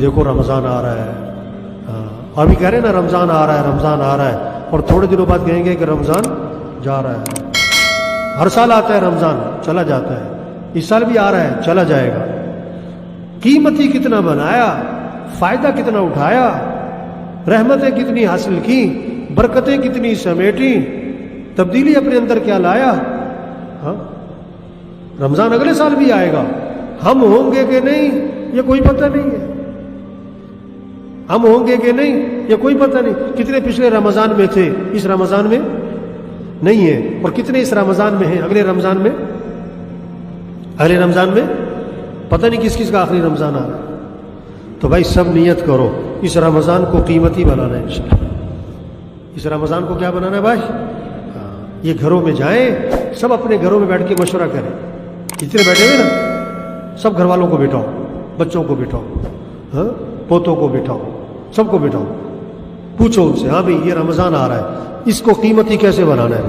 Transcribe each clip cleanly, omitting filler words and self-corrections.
دیکھو رمضان آ رہا ہے، ابھی کہہ رہے ہیں نا رمضان آ رہا ہے، رمضان آ رہا ہے، اور تھوڑے دنوں بعد کہیں گے کہ رمضان جا رہا ہے۔ ہر سال آتا ہے رمضان، چلا جاتا ہے، اس سال بھی آ رہا ہے، چلا جائے گا۔ قیمتی کتنا بنایا، فائدہ کتنا اٹھایا، رحمتیں کتنی حاصل کی، برکتیں کتنی سمیٹی، تبدیلی اپنے اندر کیا لایا۔ ہاں رمضان اگلے سال بھی آئے گا، ہم ہوں گے کہ نہیں یہ کوئی پتہ نہیں ہے، ہم ہوں گے کہ نہیں یہ کوئی پتہ نہیں۔ کتنے پچھلے رمضان میں تھے، اس رمضان میں نہیں ہے، اور کتنے اس رمضان میں ہیں، اگلے رمضان میں، اگلے رمضان میں پتہ نہیں کس کس کا آخری رمضان آ رہا ہے۔ تو بھائی سب نیت کرو اس رمضان کو قیمتی بنانا ہے انشاءاللہ۔ اس رمضان کو کیا بنانا ہے بھائی؟ یہ گھروں میں جائیں، سب اپنے گھروں میں بیٹھ کے مشورہ کریں، جتنے بیٹھے ہوئے نا سب گھر والوں کو بٹھاؤ، بچوں کو بٹھاؤ، ہاں پوتوں کو بٹھاؤ، سب کو بٹھاؤ، پوچھو ان سے، ہاں بھائی یہ رمضان آ رہا ہے، اس کو قیمتی کیسے بنانا ہے،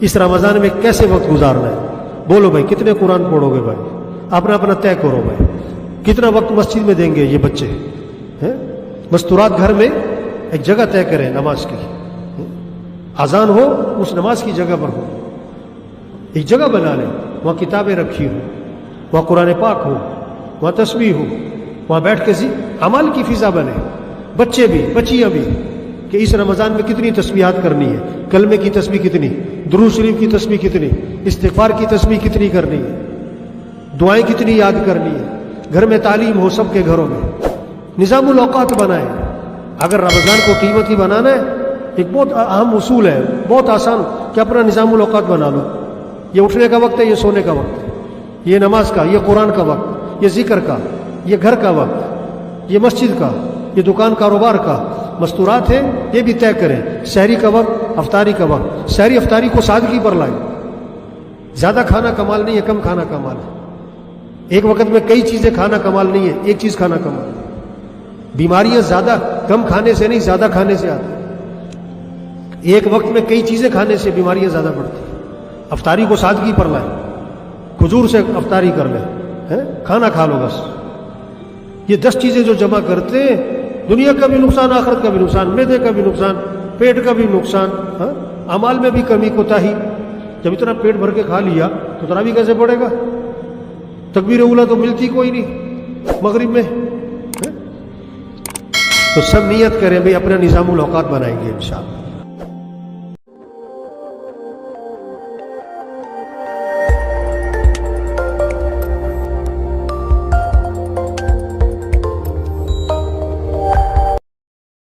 اس رمضان میں کیسے وقت گزارنا ہے۔ بولو بھائی کتنے قرآن پڑھو گے بھائی، اپنا اپنا طے کرو بھائی، کتنا وقت مسجد میں دیں گے یہ بچے، مستورات گھر میں ایک جگہ طے کریں نماز کی، اذان ہو اس نماز کی جگہ پر ہو، ایک جگہ بنا لیں، وہاں کتابیں رکھی ہو، وہاں قرآن پاک ہو، وہاں تسبیح ہو، وہاں بیٹھ کے عمل کی فضا بنے، بچے بھی بچیاں بھی، کہ اس رمضان میں کتنی تسبیحات کرنی ہے، کلمے کی تسبیح کتنی، درود شریف کی تسبیح کتنی، استغفار کی تسبیح کتنی کرنی ہے، دعائیں کتنی یاد کرنی ہے، گھر میں تعلیم ہو سب کے گھروں میں، نظام الاوقات بنائیں۔ اگر رمضان کو قیمتی بنانا ہے، ایک بہت اہم اصول ہے، بہت آسان، کہ اپنا نظام الاوقات بنا لو، یہ اٹھنے کا وقت ہے، یہ سونے کا وقت ہے، یہ نماز کا، یہ قرآن کا وقت، یہ ذکر کا، یہ گھر کا وقت، یہ مسجد کا، یہ دکان کاروبار کا، مستورات ہے یہ بھی طے کریں، سحری کا وقت، افطاری کا وقت، سحری افطاری کو سادگی پر لائیں، زیادہ کھانا کمال نہیں ہے، کم کھانا کمال ہے، ایک وقت میں کئی چیزیں کھانا کمال نہیں ہے، ایک چیز کھانا کمال ہے۔ بیماریاں زیادہ کم کھانے سے نہیں، زیادہ کھانے سے آتی، ایک وقت میں کئی چیزیں کھانے سے بیماریاں زیادہ بڑھتی ہیں۔ افطاری کو سادگی پر لائیں، کھجور سے افطاری کر لیں، کھانا کھا لو بس۔ یہ 10 چیزیں جو جمع کرتے ہیں، دنیا کا بھی نقصان، آخرت کا بھی نقصان، معدے کا بھی نقصان، پیٹ کا بھی نقصان، اعمال میں بھی کمی کوتاہی۔ جب اتنا پیٹ بھر کے کھا لیا تو تراویح کیسے پڑے گا؟ تکبیر اولا تو ملتی کوئی نہیں مغرب میں۔ تو سب نیت کریں بھئی اپنا نظام الاوقات بنائیں گے انشاءاللہ۔